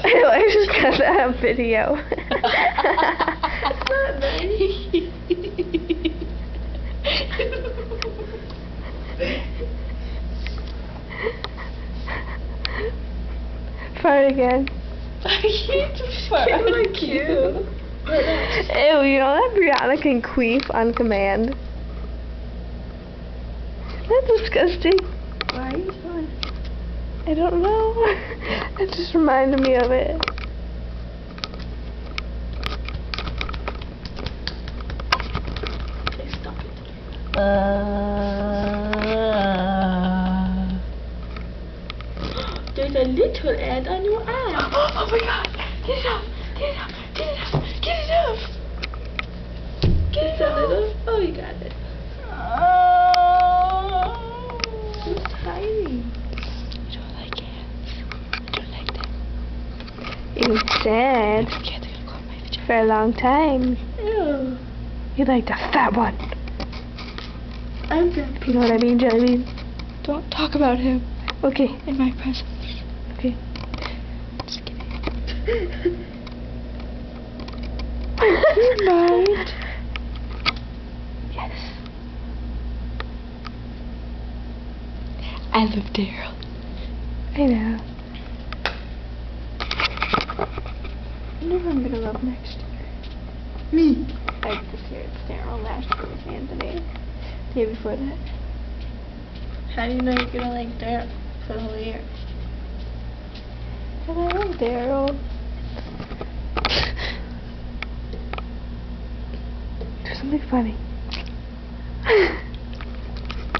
I just got that on video. That's not nice. Fart again. I hate to fart. Like you. Ew, you know that Brianna can queef on command? That's disgusting. Why are you doing it? I don't know. It just reminded me of it. Okay, stop it. There's a little ant on your arm. Oh my god! Get it off! Get it off! Get it off! Get it off! Get It's it a off! little. Oh, you got it. So tiny. I don't like ants. I don't like them. You said for a long time Ew. you like the fat one. I'm done. If you know what I mean, Jellybean. Don't talk about him. Okay. In my presence. Okay. Just kidding. You might. Yes. I love Daryl. I know. I know who I'm gonna love next year. Me. Like this year it's Daryl, last year it was Anthony. The year before that. How do you know you're gonna like Daryl for the whole year? And I love Daryl. Do something funny.